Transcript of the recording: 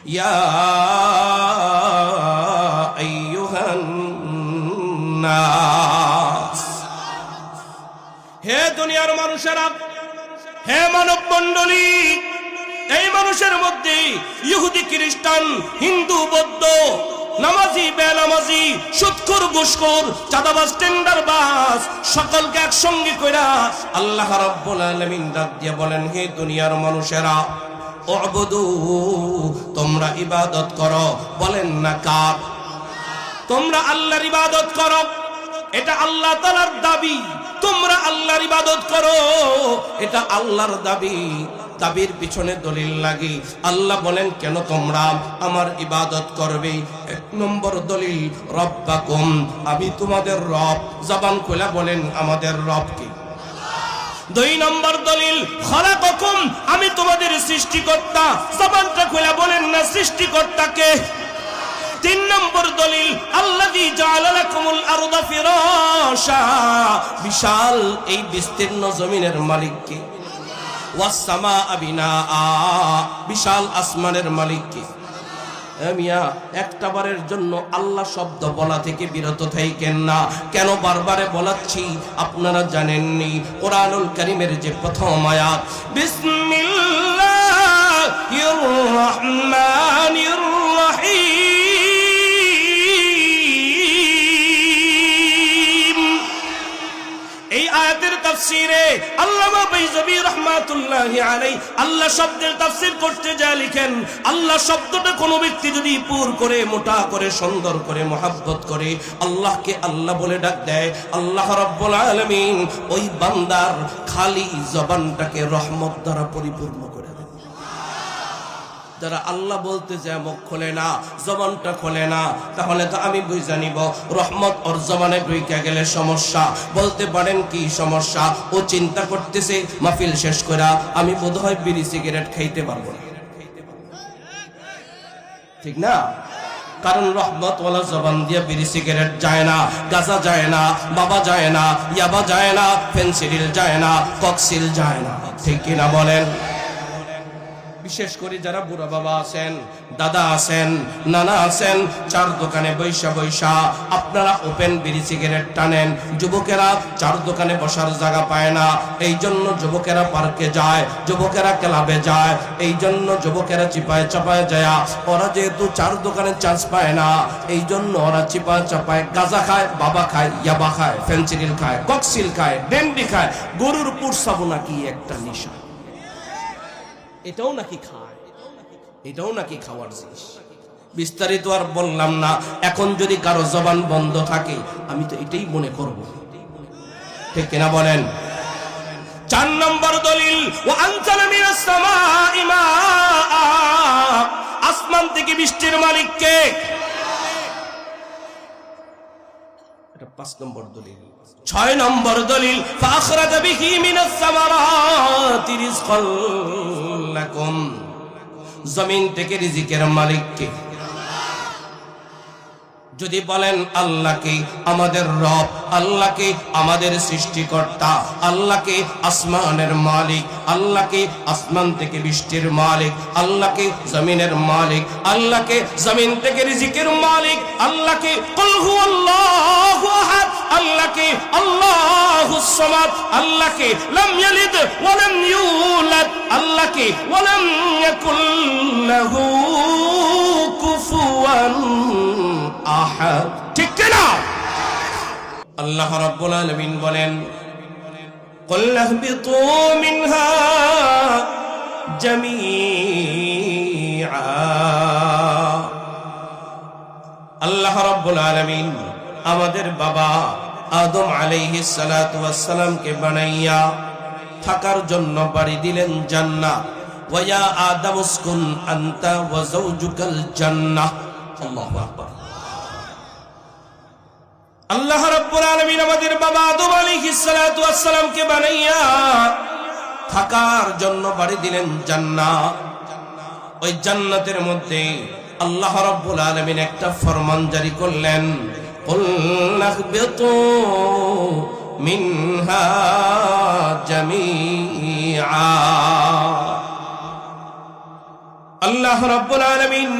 ইয়া আইয়ুহান নাস, হে দুনিয়ার মানুষেরা, হে মানব মণ্ডলী, এই মানুষের মধ্যে ইহুদি, খ্রিস্টান, হিন্দু, বৌদ্ধ, নামাজি, বেনামাজি, সুদখোর, ঘুষখোর, চাঁদাবাজ, টেন্ডারবাজ, সকলকে একসঙ্গে কইরা আল্লাহ রাব্বুল আলামিন ডাক দিয়ে বলেন, হে দুনিয়ার মানুষেরা, উবুদু, তোমরা ইবাদত করো। বলেন না কার? তোমরা আল্লাহর ইবাদত করো, এটা আল্লাহ তাআলার দাবি। তোমরা আল্লাহর ইবাদত করো, এটা আল্লাহর দাবি। দাবির পিছনে দলিল লাগে। আল্লাহ বলেন, কেন তোমরা আমার ইবাদত করবে? এক নম্বর দলিল, রব্বাকুম, আমি তোমাদের রব। জবান খুলে বলেন, আমাদের রব কে? দুই নম্বর দলিল, খালাকাকুম, আমি তোমাদের সৃষ্টিকর্তা। জবানটা খুলে বলেন না, সৃষ্টিকর্তা কে? তিন নম্বর দলিল, আল্লাযী জাআলা লাকুমুল আরদা ফিরাশা, বিশাল এই বিস্তীর্ণ জমিনের মালিক কে? ওয়াস সামাআ বিনাআ, বিশাল আসমানের মালিক কে? মিয়া, একটা বারের জন্য আল্লাহ শব্দ বলা থেকে বিরত থাকেন না। কেন বারবারে বলাচ্ছি আপনারা জানেননি? কোরআনুল কারীমের যে প্রথম আয়াত, বিসমিল্লাহির রহমানির রহিম, এই আয়াতের তাফসীরে আল্লামা বাইজাবী রাহমাতুল্লাহি আলাইহি আল্লাহ শব্দের তাফসীর করতে যায় লিখেন, আল্লাহ শব্দটা কোনো ব্যক্তি যদি পুর করে, মোটা করে, সুন্দর করে, মহব্বত করে আল্লাহকে আল্লাহ বলে ডাক দেয়, আল্লাহ রাব্বুল আলামিন ওই বান্দার খালি জবানটাকে রহমত দ্বারা পরিপূর্ণ করে দেন। যারা আল্লাহ বলতে যায় মুখ খোলে না, জবানটা খোলে না, তাহলে তো আমি বুঝে নিব রহমত ওর জবানে ঢুকে গেলে সমস্যা। বলতে পারেন কি সমস্যা? ও চিন্তা করতেছে মাহফিল শেষ করা আমি বোধহয় বিড়ি সিগারেট খাইতে পারবো না, ঠিক না? কারণ রহমত ওয়ালা জবান দিয়ে বিড়ি সিগারেট যায় না, গাঁজা যায় না, বাবা যায় না, ইয়াবা যায় না, ফেন্সিডিল যায় না, কক্সিল যায় না, ঠিক কিনা বলেন? বিশেষ করে যারা বুড়া বাবা আছেন, দাদা আছেন, নানা আছেন, চার দোকানে বৈশা বৈশা আপনারা ওপেন বিড়ি সিগারেট টানেন। যুবকেরা চার দোকানে বসার জায়গা পায় না, এই জন্য যুবকেরা পার্কে যায়, যুবকেরা ক্লাবে যায়, এই জন্য যুবকেরা চিপায় চাপায় যায়। ওরা যেহেতু চার দোকানে চান্স পায় না, এই জন্য ওরা চিপায় চাপায় গাঁজা খায়, বাবা খায়, ইয়াবা খায়, ফেন্সিডিল খায়, কক্সিল খায়, ডেন্ডি খায়। গরুর পুরসাবো নাকি একটা নেশা, এটাও নাকি খায়, এটাও নাকি খাওয়ার জিনিস। বিস্তারিত আর বললাম না। এখন যদি কারো জবান বন্ধ থাকে, আমি তো এটাই মনে করব, ঠিক কিনা বলেন? চার নম্বর দলিল, ওয়া আনজালা মিনাস সামাই মাআ, আসমান থেকে বৃষ্টির মালিক কে? এটা 5 নম্বর দলিল। 6 নম্বর দলিল, ফাখরাজা বিহি মিনাস সামারাতি রিজকাল লাকুম, জমিন থেকে রিজিকের মালিক কে? যদি বলেন আল্লাহকে আমাদের রব, আল্লাহকে আমাদের সৃষ্টিকর্তা, আল্লাহকে আসমানের মালিক, আল্লাহকে আসমান থেকে বৃষ্টির মালিক, আল্লাহকে জমিনের মালিক, আল্লাহকে জমিন থেকে রিজিকের মালিক, আল্লাহকে কুল হুয়াল্লাহু আহাদ, আল্লাহকে আল্লাহুস সামাদ, আল্লাহকে লাম ইয়ালিদ ওয়া লাম ইউলাদ, আল্লাহকে ওয়া লাম ইয়াকুল লাহু কুফুয়ান আহাদ, ঠিক না? আল্লাহ রাব্বুল আলামিন বলেন, কুল ইহবিতু মিনহা জামিআ। আল্লাহ রাব্বুল আলামিন আমাদের বাবা আদম আলাইহিস সালাতু ওয়াস সালামকে বানাইয়া থাকার জন্য বাড়ি দিলেন জান্নাত। ওয়া ইয়া আদম উসকুন আনতা ওয়া যাওজুকাল জান্নাহ। আল্লাহু আকবার। আল্লাহ রাব্বুল আলামিন আমাদের বাবা আদম আলাইহিস সালাতু ওয়াস সালামকে বানাইয়া থাকার জন্য বাড়ি দিলেন জান্নাত। ওই জান্নাতের মধ্যে আল্লাহ রাব্বুল আলামিন একটা ফরমান জারি করলেন, কুল নাহবিতু মিনহা জামিআ। আল্লাহ রাব্বুল আলামিন